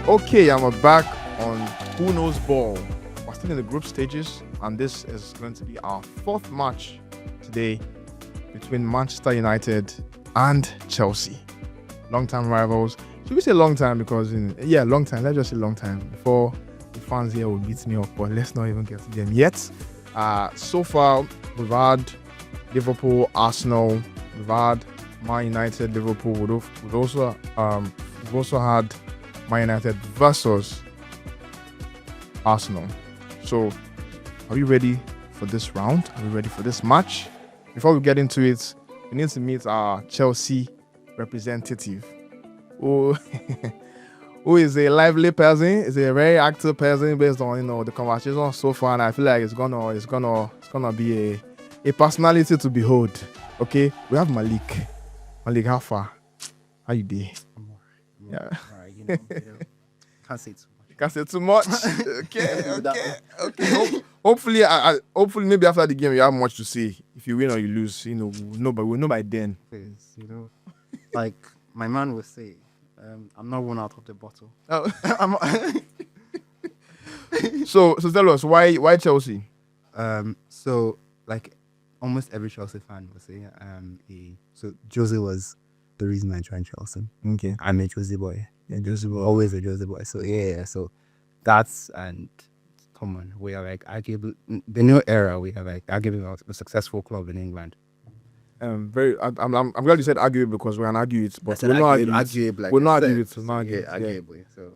Okay, I'm back on Who Knows Ball. We're still in the group stages, and this is going to be our fourth match today between Manchester United and Chelsea. Long-time rivals. Should we say long time? Because long time. Let's just say long time before the fans here will beat me up. But let's not even get to them yet. So far, we've had Liverpool, Arsenal. We've had Man United, Liverpool. We've also had Man United versus Arsenal. So, are we ready for this round? Are we ready for this match? Before we get into it, we need to meet our Chelsea representative, who is a lively person, is a very active person based on the conversation so far, and I feel like it's gonna be a personality to behold. Okay, we have Malik. Malik, how far? How you doing? Yeah. All right, can't say too much. Can't say too much. Okay. Hopefully, maybe after the game you have much to say. If you win or you lose, we'll know by then. Please, like my man will say, I'm not one out of the bottle. Oh. So tell us why Chelsea? So like almost every Chelsea fan will say, so Jose was the reason I joined Chelsea. Okay, I'm a Jose boy. yeah, Jose boy. Always a Jose boy. So so that's, and come on, we are like arguably the new era. We are like arguably a successful club in England. I'm glad you said argue because we can argue it, but we're not arguing. We're not arguing it. Arguably. So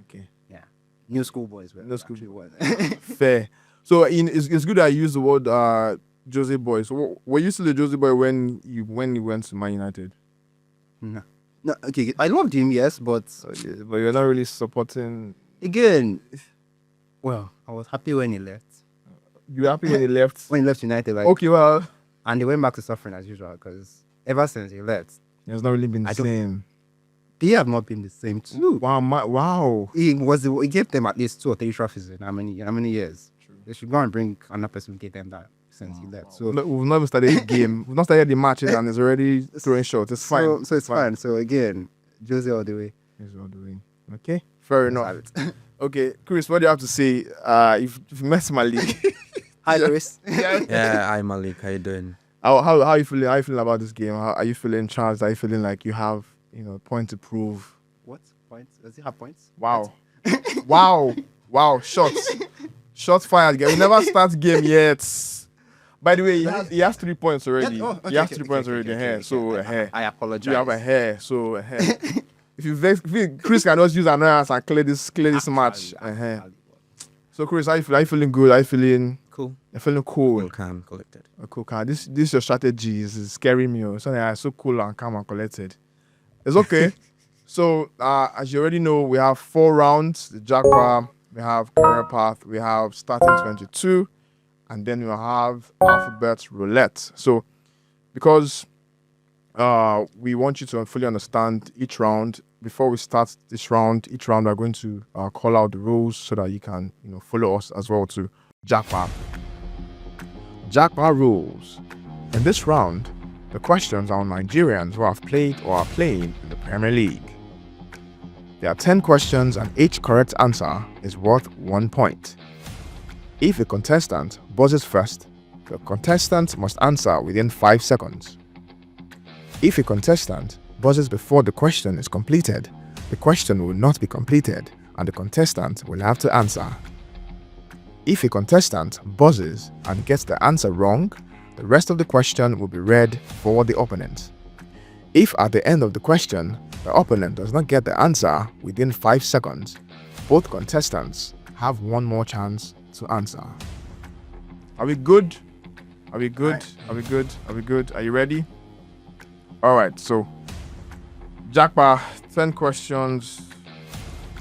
okay, yeah, new school boys. No school boys. Fair. So it's good that you use the word Jose boy. So were you still a Jose boy when you went to Man United? No, okay. I loved him, yes, but you're not really supporting. Again, well, I was happy when he left. You were happy when he left? When he left United, like okay, well, and he went back to suffering as usual because ever since he left, it's not really been the same. They have not been the same too. Wow. He gave them at least 2 or 3 trophies in how many years? True. They should go and bring another person who gave them that since he left. So we've not even started the game. We've not started the matches and it's already throwing shots. It's fine. So it's fine. So again, Jose all the way. Jose all the way. Okay, fair enough. Okay, Chris, what do you have to say? If you met Malik. Hi, Chris. Yeah, hi Malik. How you doing? How are you feeling? How are you feeling about this game? How are you feeling charged? Are you feeling like you have point to prove? What points? Does he have points? Wow. Wow. Shots fired. We never start game yet. By the way, he has 3 points already. He has 3 points already. I apologize. You have a hair. So if Chris can just use another and clear this match. So Chris, are you feeling good? Are you feeling cool? You're feeling cool. Cool, calm, collected. Cool, calm. This is your strategy. Is scaring me. So cool and calm and collected. It's okay. So as you already know, we have 4 rounds. The Japa, we have career path, we have starting 22, and then we have alphabet roulette. So because we want you to fully understand each round, before we start each round we're going to call out the rules so that you can follow us as well to Japa. Japa rules. In this round, the questions are on Nigerians who have played or are playing in the Premier League. There are 10 questions and each correct answer is worth 1 point. If a contestant buzzes first, the contestant must answer within 5 seconds. If a contestant buzzes before the question is completed, the question will not be completed and the contestant will have to answer. If a contestant buzzes and gets the answer wrong, the rest of the question will be read for the opponent. If at the end of the question, the opponent does not get the answer within 5 seconds, both contestants have one more chance to answer. Are we good? Are we good? Are you ready? Alright, so Japa, 10 questions,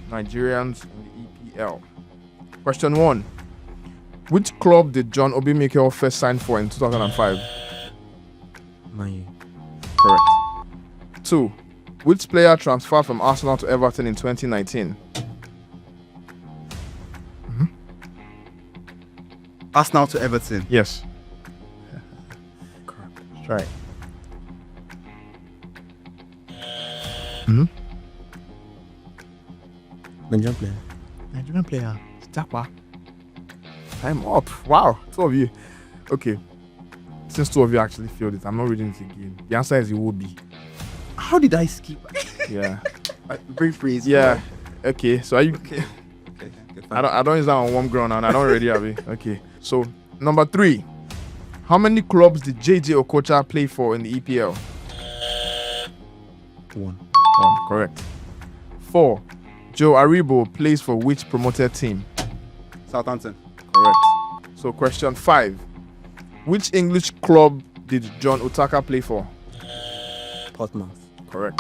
Nigerians in the EPL. Question 1. Which club did John Obi Mikel first sign for in 2005? Man U. Correct. 2. Which player transferred from Arsenal to Everton in 2019? Arsenal to Everton. Yes. Correct. That's right. Nigerian player. Nigerian player. Japa. Time up. Wow. Two of you. Okay. Since two of you actually failed it, I'm not reading it again. The answer is Iwobi. How did I skip? Yeah. Brief phrase. Yeah. Okay. So are you? Okay. Okay. I don't use that on warm ground and I don't already have it. Okay. So number 3. How many clubs did JJ Okocha play for in the EPL? 1. 1. Correct. 4. Joe Aribo plays for which promoted team? Southampton. Correct. So question 5. Which English club did John Otaka play for? Portsmouth. Correct.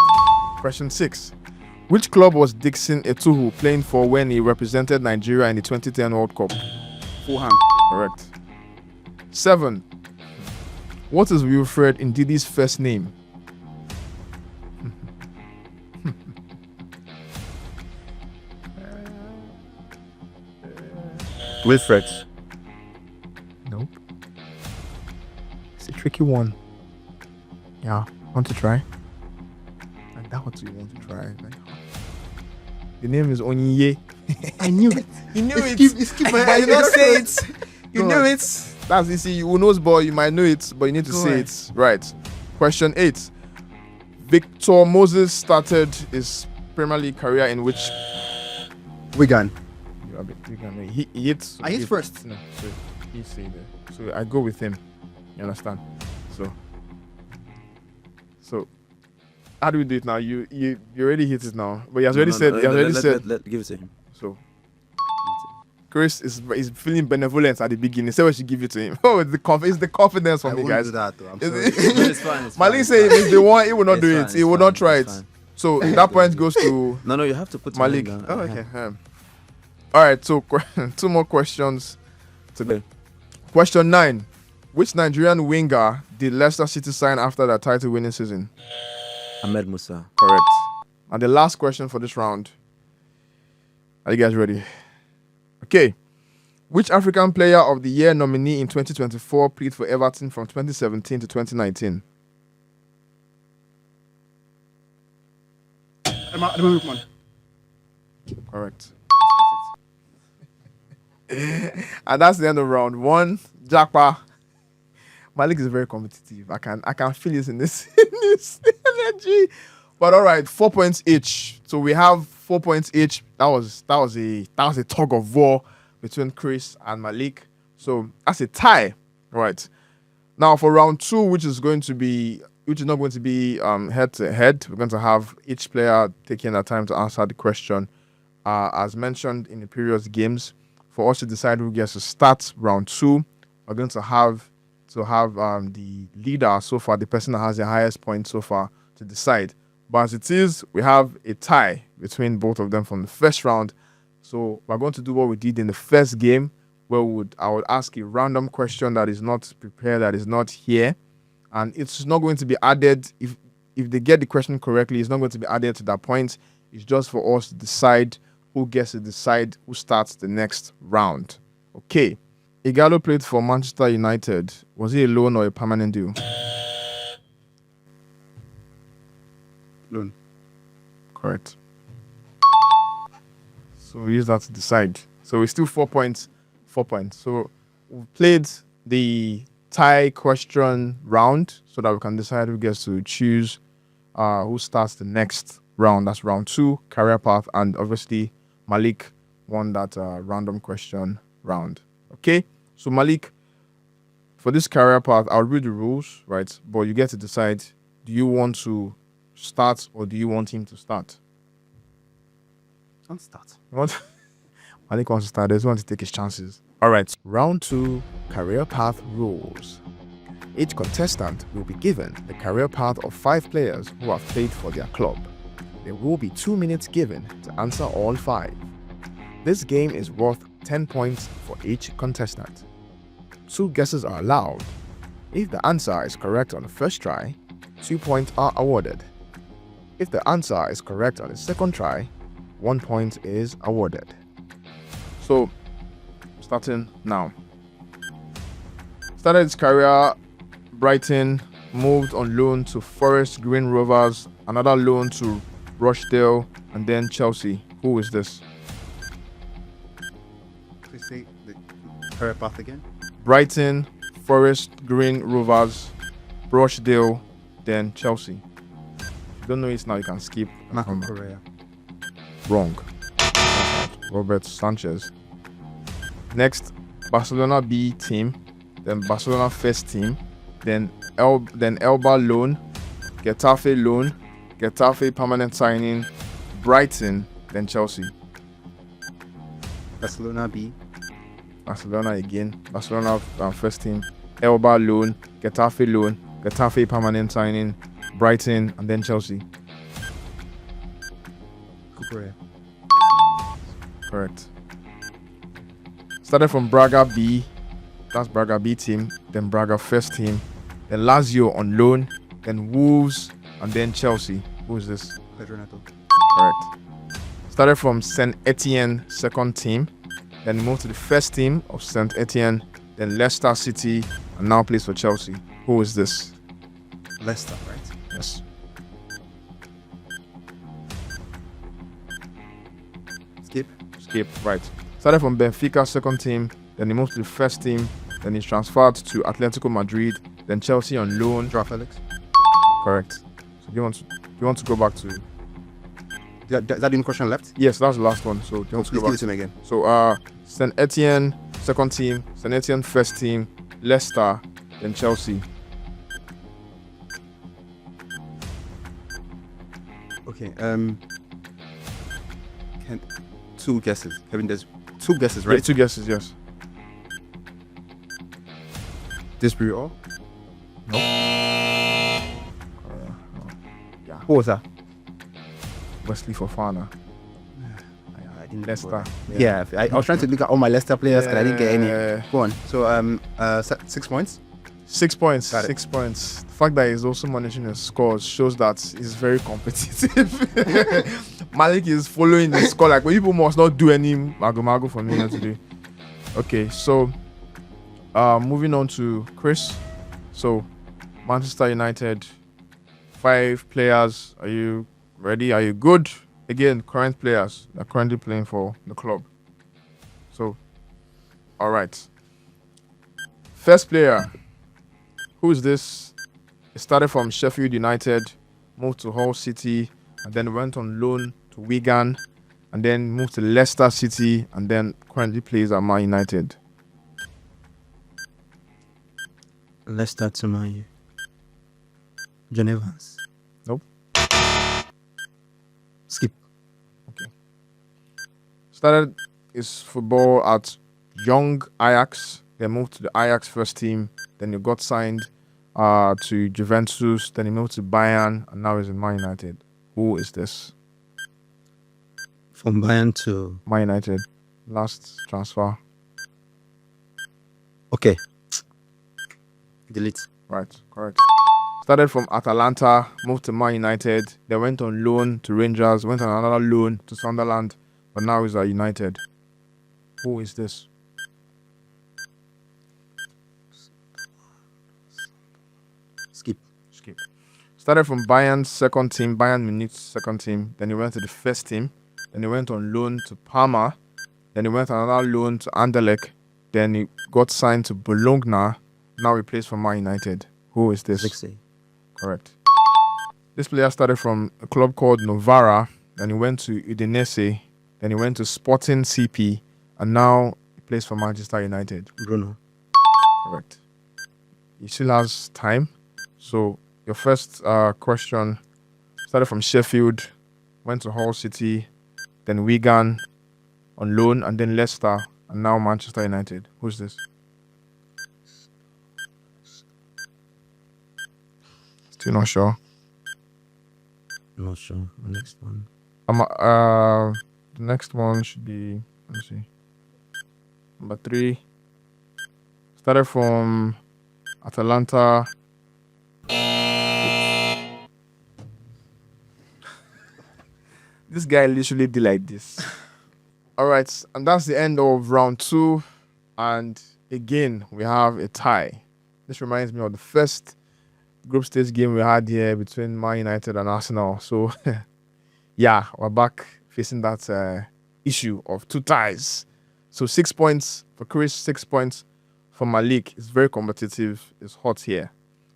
Question 6. Which club was Dixon Etuhu playing for when he represented Nigeria in the 2010 World Cup? Fulham. Correct. 7. What is Wilfred Ndidi's first name? Wilfred. Nope. It's a tricky one. Yeah, want to try? I doubt you want to try. Like, the name is Onye. I knew it. You knew it. Skip my But you don't say it. You Go knew on. it. That's easy. You knows, boy. You might know it, but you need to Go say on. it. Right. Question 8. Victor Moses started his Premier League career in which? Wigan. He hits. I hit first. No, so he say there. So I go with him. You understand? So how do we do it now? You already hit it now, but he has already said. He has already said. Let give it to him. So Chris is feeling benevolent at the beginning. So we should give it to him. Oh, it's the confidence for I me, won't guys. do that, though. I'm Is sorry. it- No, it's fine. Malik say if they want, he will not It's do fine, it. it's He will fine, not try it. it's fine. So that point goes to No, you have to put Malik. Him Oh, down. okay. All right. So 2 more questions today. Question 9. Which Nigerian winger did Leicester City sign after their title-winning season? Ahmed Musa. Correct. And the last question for this round. Are you guys ready? Okay. Which African Player of the Year nominee in 2024 played for Everton from 2017 to 2019? Correct. And that's the end of round 1. Japa. Malik is very competitive. I can feel this in this energy. But all right, 4 points each. So we have 4 points each. That was a tug of war between Chris and Malik. So that's a tie. Right. Now for round 2, which is not going to be head to head, we're going to have each player taking their time to answer the question. As mentioned in the previous games, for us to decide who gets to start round 2, we're going to have the leader so far, the person that has the highest point so far, to decide. But as it is, we have a tie between both of them from the first round. So we're going to do what we did in the first game, where I would ask a random question that is not prepared, that is not here, and it's not going to be added. If they get the question correctly, it's not going to be added to that point. It's just for us to decide who gets to decide who starts the next round. Okay. Igalo played for Manchester United. Was he a loan or a permanent deal? Loan. Correct. So we use that to decide. So we're still 4 points. 4 points. So we've played the tie question round so that we can decide who gets to choose who starts the next round. That's round 2, career path, and obviously Malik won that random question round. Okay, so Malik, for this career path, I'll read the rules, right? But you get to decide, do you want to start or do you want him to start? Don't start. Malik wants to start. He doesn't want to take his chances. All right, round 2, career path rules. Each contestant will be given the career path of 5 players who have played for their club. There will be 2 minutes given to answer all 5. This game is worth 10 points for each contestant. 2 guesses are allowed. If the answer is correct on the first try, 2 points are awarded. If the answer is correct on the second try, 1 point is awarded. So, starting now. Started his career, Brighton, moved on loan to Forest Green Rovers, another loan to Rochdale, and then Chelsea. Who is this? Career path again. Brighton, Forest Green Rovers, Rochdale, then Chelsea. If you don't know it now, you can skip. and Marco come back. Correa. Wrong. Robert Sanchez. Next, Barcelona B team, then Barcelona first team, then Elba loan, Getafe loan, Getafe permanent signing, Brighton, then Chelsea. Barcelona B. Barcelona again, Barcelona first team, Elba loan, Getafe permanent signing, Brighton, and then Chelsea. Correa. Correct. Started from Braga B, that's Braga B team, then Braga first team, then Lazio on loan, then Wolves, and then Chelsea. Who is this? Pedro Neto. Correct. Started from Saint Etienne second team, then moved to the first team of Saint Etienne, then Leicester City, and now plays for Chelsea. Who is this? Leicester, right? Yes. Skip, right. Started from Benfica second team, then he moved to the first team, then he's transferred to Atletico Madrid, then Chelsea on loan. Joao Felix. Correct. So do you want to go back to? Is that the only question left? Yes, that's the last one. So do you want to Please go give back? it to me again. So Saint Etienne second team, Saint Etienne first team, Leicester, then Chelsea. Okay. Two guesses. Kevin, there's two guesses, right? Yeah, two guesses, yes. Disbury or? No. Yeah. Who was that? Wesley Fofana. I didn't Leicester. Yeah, I was trying to look at all my Leicester players, but I didn't get any. Yeah. Go on. So 6 points. 6 points. Got it. 6 points. The fact that he's also managing his scores shows that he's very competitive. Malik is following the score. Like, people must not do any mago for me today. Okay, so moving on to Chris. So Manchester United, 5 players. Are you ready? Are you good? Again, current players that are currently playing for the club. So, all right. First player. Who is this? He started from Sheffield United, moved to Hull City, and then went on loan to Wigan, and then moved to Leicester City, and then currently plays at Man United. Leicester to Man U. John Evans. Nope. Skip. Started his football at Young Ajax, then moved to the Ajax first team, then he got signed to Juventus, then he moved to Bayern, and now he's in Man United. Who is this? From Bayern to... Man United. Last transfer. Okay. Delete. Right, correct. Started from Atalanta, moved to Man United, then went on loan to Rangers, went on another loan to Sunderland, but now he's at United. Who is this? Skip. Started from Bayern's second team, Bayern Munich's second team, then he went to the first team, then he went on loan to Parma, then he went on another loan to Anderlecht, then he got signed to Bologna, now he plays for Man United. Who is this? Zixi. Correct. This player started from a club called Novara, then he went to Udinese, then he went to Sporting CP, and now he plays for Manchester United. Bruno. Correct. He still has time. So your first question started from Sheffield, went to Hull City, then Wigan on loan, and then Leicester, and now Manchester United. Who's this? Still not sure. Not sure. The next one. The next one should be, let's see, number 3. Started from Atalanta. This guy literally did like this. All right, and that's the end of round 2. And again, we have a tie. This reminds me of the first group stage game we had here between Man United and Arsenal. So, yeah, we're back facing that issue of 2 ties. So 6 points for Chris, 6 points for Malik. It's very competitive. It's hot here.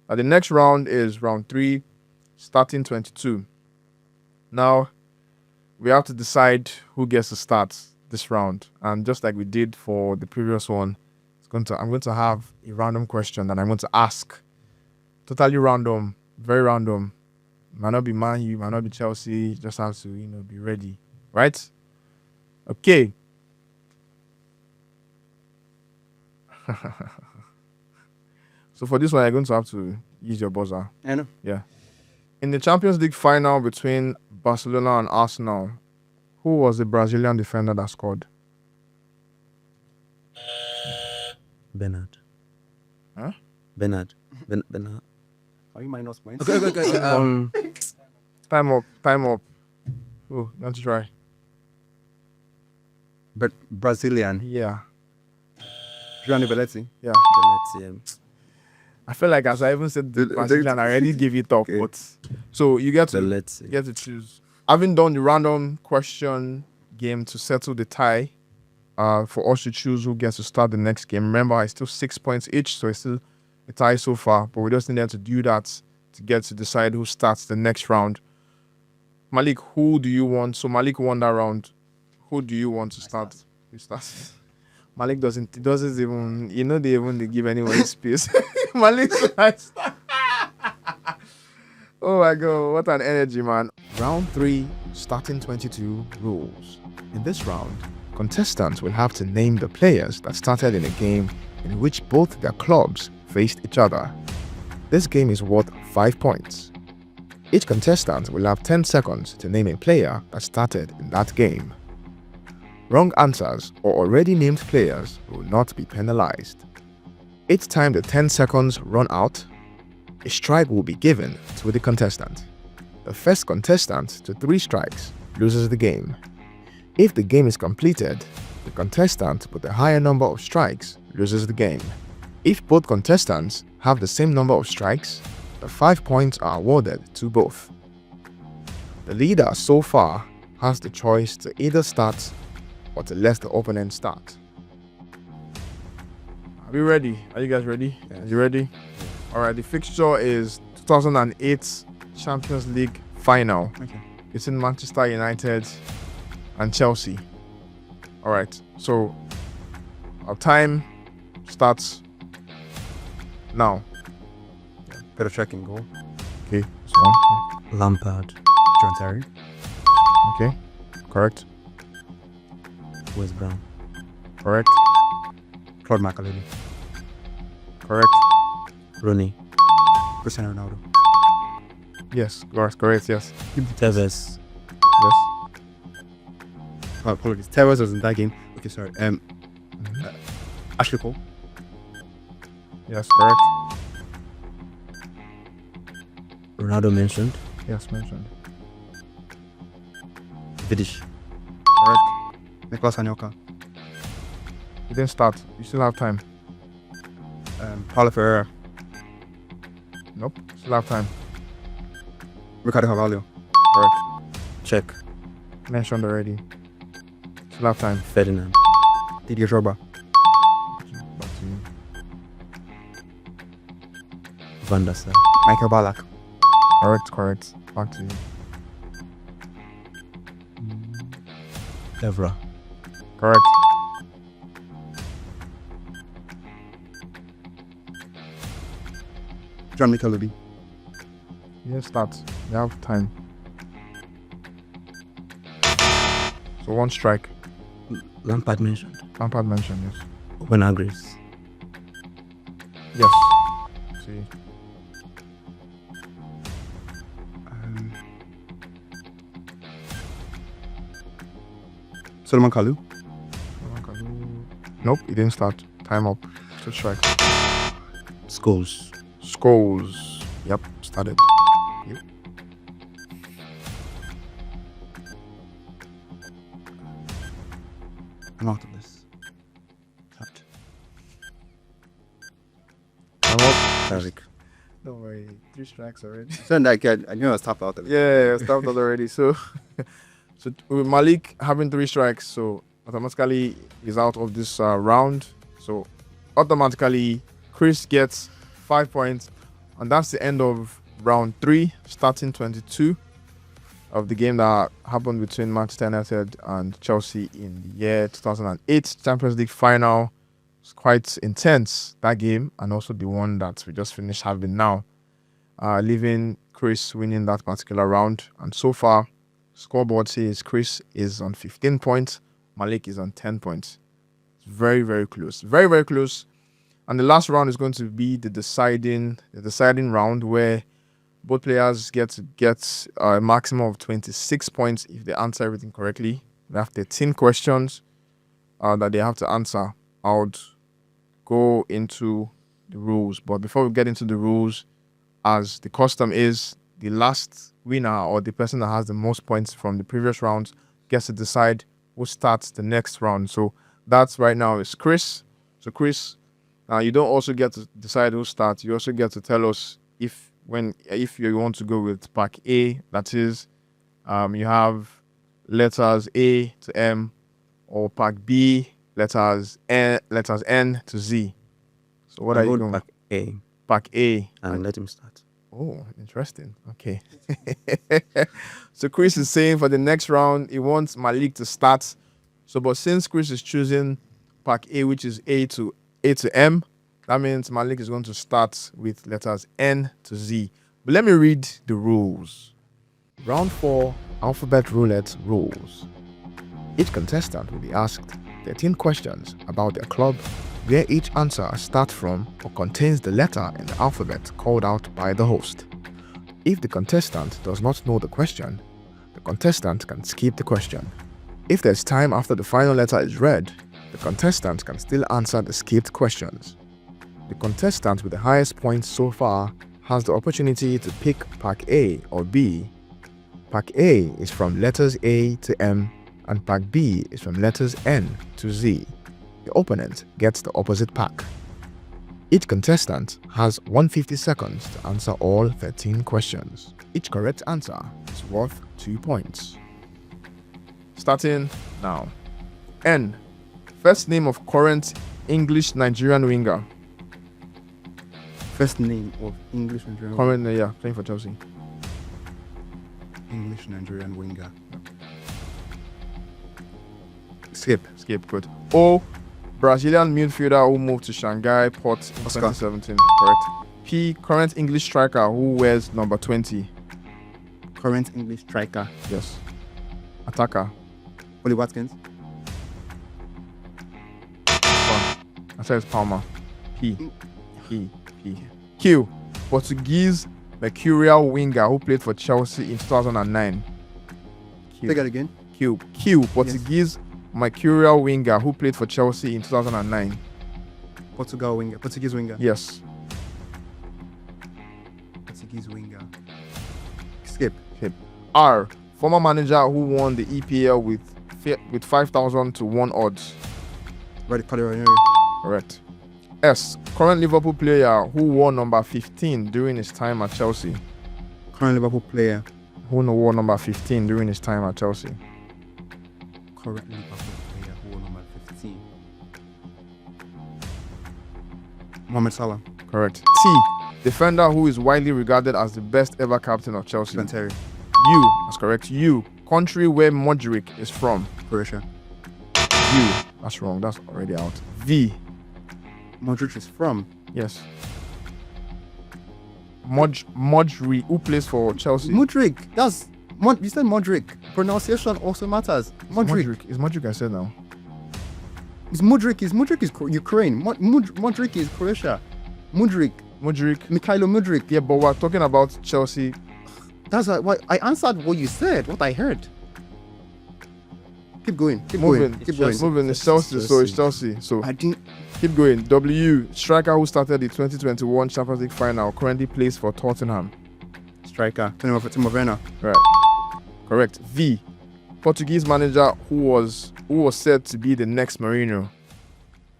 Now the next round is round 3, starting 22. Now we have to decide who gets to start this round. And just like we did for the previous one, I'm going to have a random question that I'm going to ask. Totally random, very random. Might not be Man U, might not be Chelsea. You just have to, be ready. Right? Okay. So for this one, you're going to have to use your buzzer. I know. Yeah. In the Champions League final between Barcelona and Arsenal, who was the Brazilian defender that scored? Bernard. Huh? Bernard. Bernard. Are you minus points? Okay. Time up. Oh, don't try. But Brazilian. Yeah. Gianni Belletti. Yeah. Let's I feel like as I even said the Brazilian, I already give it up. Okay. But so you get to let's see. choose. Having done the random question game to settle the tie, for us to choose who gets to start the next game. Remember, it's still 6 points each, so it's still a tie so far. But we just needed to do that to get to decide who starts the next round. Malik, who do you want? So Malik won that round. Who do you want to start? Who starts? Malik doesn't even, they even give anyone space. Malik starts. Oh my God, what an energy, man. Round 3, starting 22 rules. In this round, contestants will have to name the players that started in a game in which both their clubs faced each other. This game is worth 5 points. Each contestant will have 10 seconds to name a player that started in that game. Wrong answers or already named players will not be penalized. Each time the 10 seconds run out, a strike will be given to the contestant. The first contestant to 3 strikes loses the game. If the game is completed, the contestant with the higher number of strikes loses the game. If both contestants have the same number of strikes, the 5 points are awarded to both. The leader so far has the choice to either start or to let the opponent start. Are we ready? Are you guys ready? Yes. Are you ready? Alright, the fixture is 2008 Champions League final. Okay. It's in Manchester United and Chelsea. Alright, so our time starts now. Petr Cech in goal. Okay, so one. Lampard. John Terry. Okay, correct. West Brown. Correct. Claude Makaleli. Correct. Rooney. Cristiano Ronaldo. Yes, correct, yes. Tevez. Yes. Oh, apologies. Tevez was in that game. Okay, sorry. Ashley Cole. Yes, correct. Ronaldo mentioned. Yes, mentioned. Vidic. Correct. Nicolas Anelka. You didn't start. You still have time. Paulo Ferreira. Nope. Still have time. Ricardo Carvalho. Correct. Check. Mentioned already. Still have time. Ferdinand. Didier Drogba. Back to you. Van der Sar. Michael Ballack. Correct. Back to you. Evra. Correct. John Mikalubi. You start. You have time. So one strike. Lampard mentioned. Lampard mentioned, yes. Owen Hargreaves. Yes. See. Solomon Kalou. Nope, he didn't start. Time up. Two strike. Scholes. Scholes. Yep, started. Yep. I'm out of this. Cut. Time up. Tariq. Don't worry. 3 strikes already. So that kid, I knew I was tapped out of it. Yeah, stopped that already. So with Malik having 3 strikes, so automatically is out of this round. So automatically, Chris gets 5 points, and that's the end of round 3, starting 22 of the game that happened between Manchester United and Chelsea in the year 2008 Champions League final. It's quite intense, that game, and also the one that we just finished having now, leaving Chris winning that particular round. And so far, scoreboard says Chris is on 15 points, Malik is on 10 points. It's very, very close. Very, very close. And the last round is going to be the deciding round, where both players get a maximum of 26 points if they answer everything correctly. They have 13 questions that they have to answer. I would go into the rules. But before we get into the rules, as the custom is, the last winner or the person that has the most points from the previous rounds gets to decide who starts the next round. So that's right now is Chris. So Chris, you don't also get to decide who starts. You also get to tell us if you want to go with pack A, that is, you have letters A to M, or pack B, letters N to Z. So what are you going? Pack A. Pack A. And let him start. Oh, interesting. Okay. So Chris is saying for the next round, he wants Malik to start. So, but since Chris is choosing pack A, which is A to M, that means Malik is going to start with letters N to Z. But let me read the rules. Round 4, alphabet roulette rules. Each contestant will be asked 13 questions about their club, where each answer starts from or contains the letter in the alphabet called out by the host. If the contestant does not know the question, the contestant can skip the question. If there's time after the final letter is read, the contestant can still answer the skipped questions. The contestant with the highest points so far has the opportunity to pick pack A or B. Pack A is from letters A to M, and pack B is from letters N to Z. The opponent gets the opposite pack. Each contestant has 150 seconds to answer all 13 questions. Each correct answer is worth 2 points. Starting now. N. First name of current English Nigerian winger. First name of English Nigerian Current, playing for Chelsea. English Nigerian winger. Skip, good. O. Brazilian midfielder who moved to Shanghai Port in Oscar. 2017. Correct. P. Current English striker who wears number 20. Current English striker. Yes. Attacker. Oli Watkins. I said it's Palmer. P. Q. Portuguese mercurial winger who played for Chelsea in 2009. Say that again. Q. Portuguese mercurial winger who played for Chelsea in 2009. Portuguese winger. Yes. Portuguese winger. Skip. R. Former manager who won the EPL with 5,000 to 1 odds. Right, Correct. S. Current Liverpool player who wore number 15 during his time at Chelsea. Current Liverpool player. Who wore number 15 during his time at Chelsea. Current Liverpool player who wore number 15. Mohamed Salah. Correct. T. Defender who is widely regarded as the best ever captain of Chelsea. Ben Terry. U. That's correct. U. Country where Modric is from. Croatia. U. That's wrong. That's already out. V. Modric is from. Yes. Modric, who plays for Chelsea. Modric. You said Modric. Pronunciation also matters. Modric. Is Modric I said now? It's Modric is Ukraine. Modric is Croatia. Modric. Mikhailo Modric. Yeah, but we're talking about Chelsea. That's why I answered what you said, what I heard. Keep going. Moving. It's Chelsea, so it's Chelsea. So I didn't. keep going. W. Striker who started the 2021 Champions League final currently plays for Tottenham. Striker. Timo Werner. Right. Correct. V. Portuguese manager who was said to be the next Mourinho.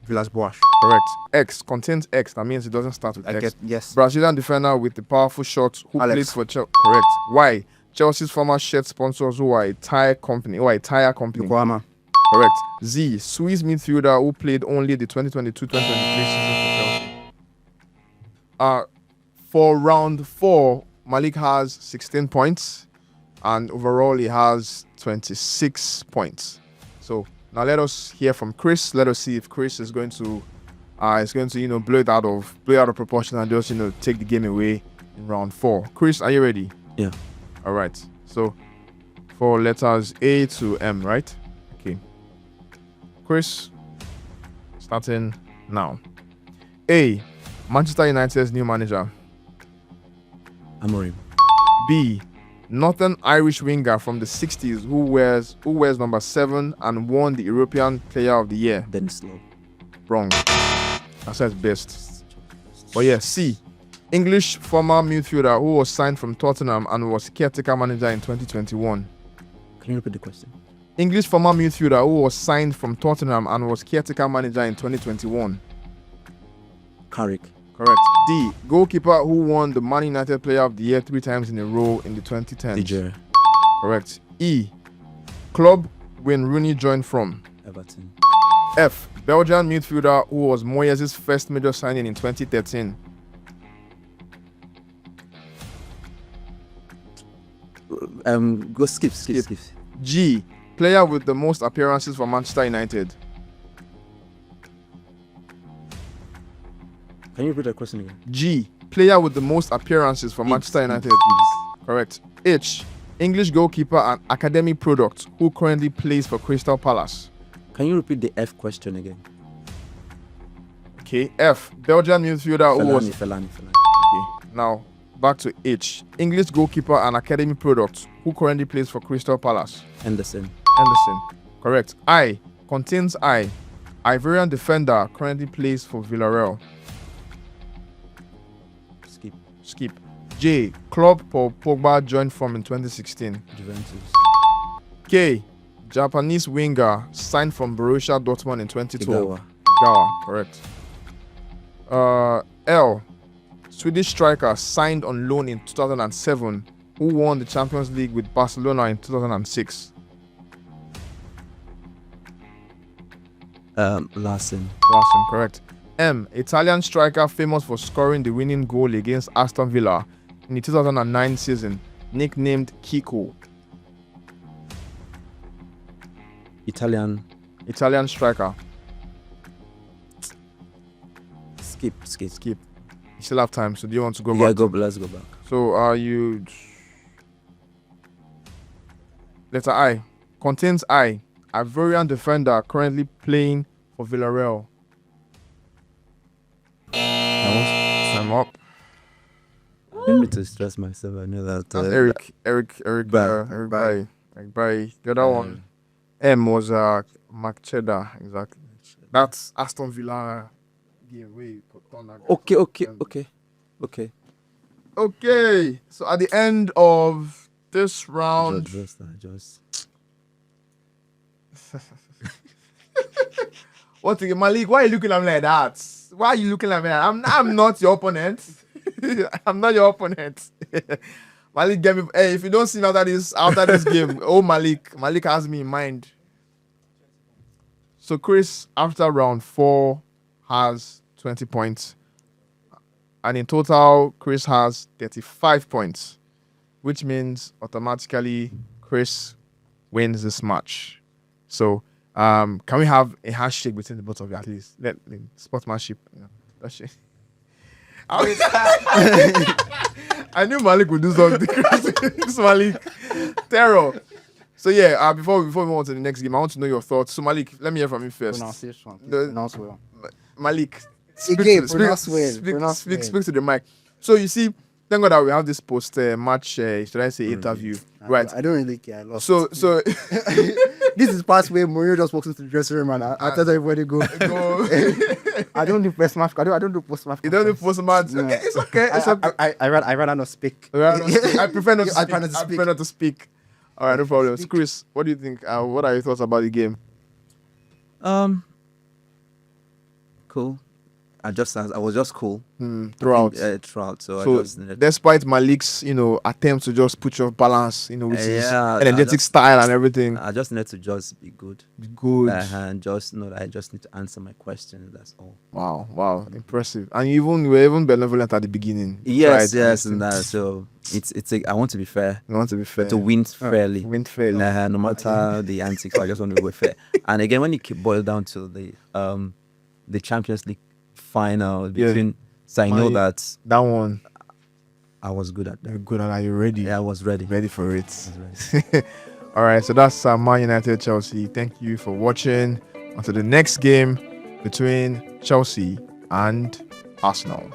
Villas-Boas. Correct. X contains X. That means it doesn't start with X. Yes. Brazilian defender with the powerful shot who Alex. plays for Chelsea. Correct. Y. Chelsea's former shirt sponsors who are a tire company. Yokohama. Correct. Z. Swiss midfielder who played only the 2022-2023 season for Chelsea. For round 4, Malik has 16 points, and overall he has 26 points. So now let us hear from Chris. Let us see if Chris is going to blow it out of proportion and just take the game away in round 4. Chris, are you ready? Yeah. All right. So for letters A to M, right? Okay. Chris, starting now. A. Manchester United's new manager. Amorim. B. Northern Irish winger from the 60s who wears number 7 and won the European Player of the Year. Dennis Law. Wrong. I said best. But yeah, C. English former midfielder who was signed from Tottenham and was caretaker manager in 2021. Can you repeat the question? English former midfielder who was signed from Tottenham and was caretaker manager in 2021. Carrick. Correct. D. Goalkeeper who won the Man United Player of the Year 3 times in a row in the 2010s. DJ. Correct. E. Club when Rooney joined from. Everton. F. Belgian midfielder who was Moyes' first major signing in 2013. Go skip. G. Player with the most appearances for Manchester United. Can you repeat the question again? G. Player with the most appearances for Manchester United. Correct. H. English goalkeeper and academy product who currently plays for Crystal Palace. Can you repeat the F question again? Okay. F. Belgian midfielder who was... Fellaini. Okay. Now, back to H. English goalkeeper and academy product who currently plays for Crystal Palace. Henderson. Correct. I. Contains I. Ivorian defender currently plays for Villarreal. Skip. J. Club Paul Pogba joined from in 2016. Juventus. K. Japanese winger signed from Borussia Dortmund in 2012. Igawa. Correct. L. Swedish striker signed on loan in 2007 who won the Champions League with Barcelona in 2006. Larsen. Correct. M. Italian striker famous for scoring the winning goal against Aston Villa in the 2009 season, nicknamed Kiko. Italian striker. Skip. You still have time, so do you want to go back? Yeah, let's go back. So are you... Letter I. Contains I. Ivorian defender currently playing for Villarreal. Time up. I didn't mean to stress myself. I know that. That's Eric Bailly. The other one, M was Mark Cheddar. Exactly. That's Aston Villa game. Okay. So at the end of this round, Just. what again, Malik? Why are you looking at me like that? Why are you looking at me? I'm not your opponent. I'm not your opponent. Malik, get me. Hey, if you don't see me after this game, Malik has me in mind. So Chris, after round 4, has 20 points, and in total, Chris has 35 points, which means automatically Chris wins this match. So, can we have a handshake between the both of you at least? Sportsmanship. That shit. I knew Malik would do something. This Malik, terror. So yeah, before we move on to the next game, I want to know your thoughts. So Malik, let me hear from you first. Pronunciation. Pronounce well. Malik, pronounce well. Speak to the mic. So you see, thank God that we have this post-match, should I say, interview, right? I don't really care. I lost. So this is past where Mourinho just walks into the dressing room and I tell everybody go. I don't do post match. I don't do post match. You don't do post match. No. It's okay. I rather not speak. I prefer not to speak. I prefer not to speak. All right, no problem. Chris, what do you think? What are your thoughts about the game? Cool. I was just cool throughout. throughout. So I So just needed, despite Malik's, attempts to just put your balance, with his Yeah, energetic style and everything, I just needed to just be good. good. And just know that I just need to answer my questions. That's all. Wow, impressive. And you were even benevolent at the beginning. Yes, Tried yes, everything. and that. So I want to be fair, You want to be fair. to win fairly. Win fairly. No matter the antics, I just want to be fair. And again, when you boil down to the Champions League final between, so I know Man, that that one, I was good at that. you're good at. Are you ready? Yeah, I was ready. Ready for it. I was ready. All right, so that's Man United Chelsea. Thank you for watching. Until the next game between Chelsea and Arsenal.